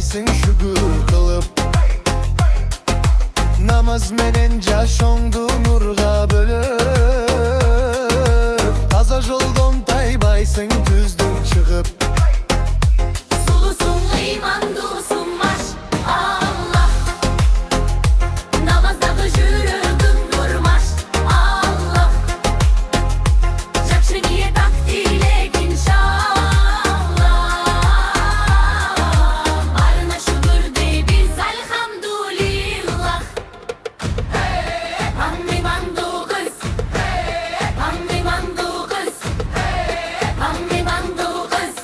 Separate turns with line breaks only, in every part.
baysın şükür kılıp. Namaz menen caşondu nurga bölüp. Taza joldan taybaysın tüzdün çıkıp.
Sulusun imandusun maşallah. Namazda jürüdün durmaş Allah. Jakşı niyet aktilek inşallah. Barına şükür de biz elhamdülillah. Hamdi mandu kız, hamdi mandu kız, hamdi mandu kız.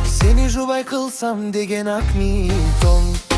Seni jubay kılsam degen akmiton.